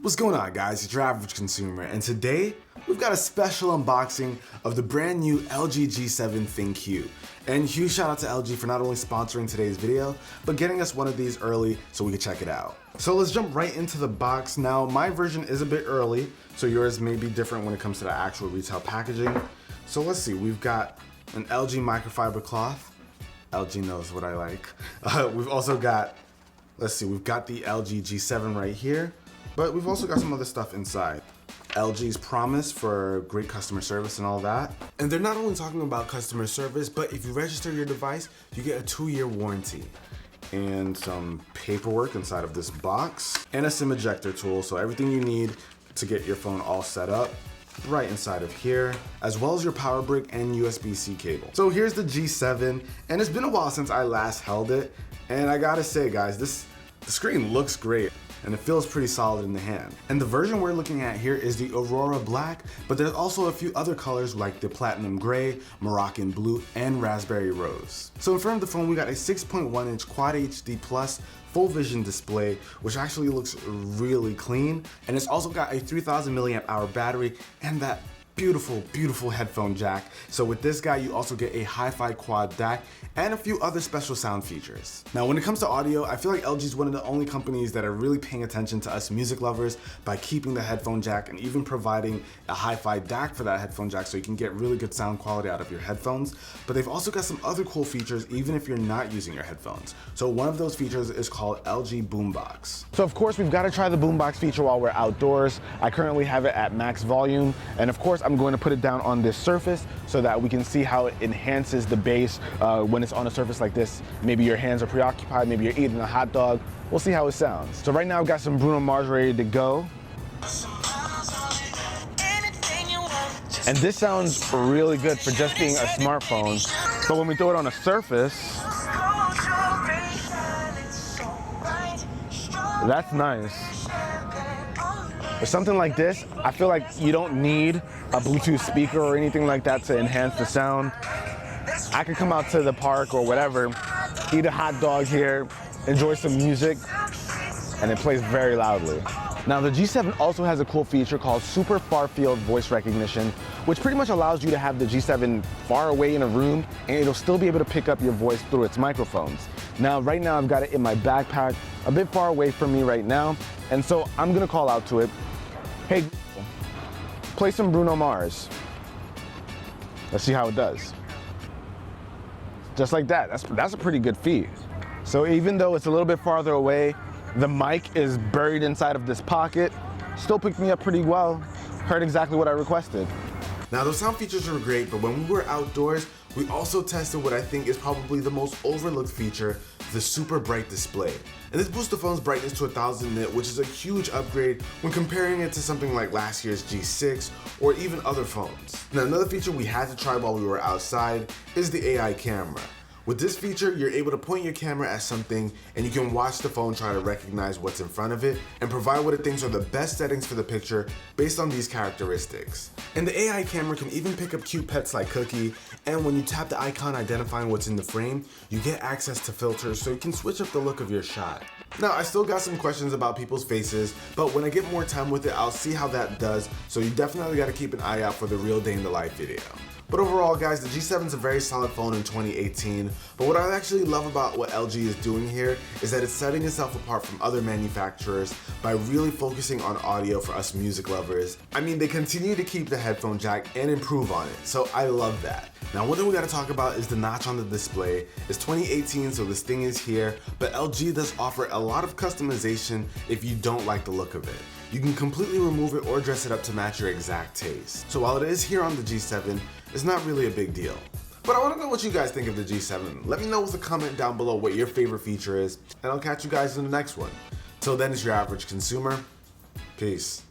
What's going on, guys? It's your average consumer, and today we've got a special unboxing of the brand new LG G7 ThinQ. And huge shout out to LG for not only sponsoring today's video, but getting us one of these early so we could check it out. So let's jump right into the box. Now, my version is a bit early, so yours may be different when it comes to the actual retail packaging. So let's see, we've got an LG microfiber cloth. LG knows what I like. We've also got, let's see, we've got the LG G7 right here. But we've also got some other stuff inside. LG's promise for great customer service and all that. And they're not only talking about customer service, but if you register your device, you get a 2-year warranty. And some paperwork inside of this box. And a SIM ejector tool, so everything you need to get your phone all set up right inside of here, as well as your power brick and USB-C cable. So here's the G7, and it's been a while since I last held it. And I gotta say, guys, the screen looks great. And it feels pretty solid in the hand. And the version we're looking at here is the Aurora Black, but there's also a few other colors like the Platinum Gray, Moroccan Blue, and Raspberry Rose. So in front of the phone, we got a 6.1-inch Quad HD Plus full vision display, which actually looks really clean. And it's also got a 3000 milliamp hour battery and that beautiful headphone jack. So with this guy, you also get a hi-fi quad DAC and a few other special sound features. Now, when it comes to audio, I feel like LG is one of the only companies that are really paying attention to us music lovers by keeping the headphone jack and even providing a hi-fi DAC for that headphone jack so you can get really good sound quality out of your headphones. But they've also got some other cool features even if you're not using your headphones. So one of those features is called LG Boombox. So of course, we've got to try the Boombox feature while we're outdoors. I currently have it at max volume, and of course, I'm going to put it down on this surface so that we can see how it enhances the bass when it's on a surface like this. Maybe your hands are preoccupied, maybe you're eating a hot dog. We'll see how it sounds. So right now I've got some Bruno Mars ready to go. And this sounds really good for just being a smartphone. But when we throw it on a surface, that's nice. For something like this, I feel like you don't need a Bluetooth speaker or anything like that to enhance the sound. I could come out to the park or whatever, eat a hot dog here, enjoy some music, and it plays very loudly. Now, the G7 also has a cool feature called Super Far Field Voice Recognition, which pretty much allows you to have the G7 far away in a room, and it'll still be able to pick up your voice through its microphones. Now, right now, I've got it in my backpack, a bit far away from me right now, and so I'm gonna call out to it, "Hey, play some Bruno Mars." Let's see how it does. Just like that, that's a pretty good feat. So even though it's a little bit farther away, the mic is buried inside of this pocket, still picked me up pretty well, heard exactly what I requested. Now, those sound features are great, but when we were outdoors, we also tested what I think is probably the most overlooked feature, the super bright display. And this boosts the phone's brightness to 1000 nit, which is a huge upgrade when comparing it to something like last year's G6 or even other phones. Now, another feature we had to try while we were outside is the AI camera. With this feature, you're able to point your camera at something and you can watch the phone try to recognize what's in front of it and provide what it thinks are the best settings for the picture based on these characteristics. And the AI camera can even pick up cute pets like Cookie, and when you tap the icon identifying what's in the frame, you get access to filters so you can switch up the look of your shot. Now, I still got some questions about people's faces, but when I get more time with it, I'll see how that does, so you definitely gotta keep an eye out for the real day in the life video. But overall, guys, the G7 is a very solid phone in 2018, but what I actually love about what LG is doing here is that it's setting itself apart from other manufacturers by really focusing on audio for us music lovers. I mean, they continue to keep the headphone jack and improve on it, so I love that. Now, one thing we gotta talk about is the notch on the display. It's 2018, so this thing is here, but LG does offer a lot of customization if you don't like the look of it. You can completely remove it or dress it up to match your exact taste. So while it is here on the G7, it's not really a big deal. But I wanna know what you guys think of the G7. Let me know with a comment down below what your favorite feature is, and I'll catch you guys in the next one. Till then, it's your average consumer. Peace.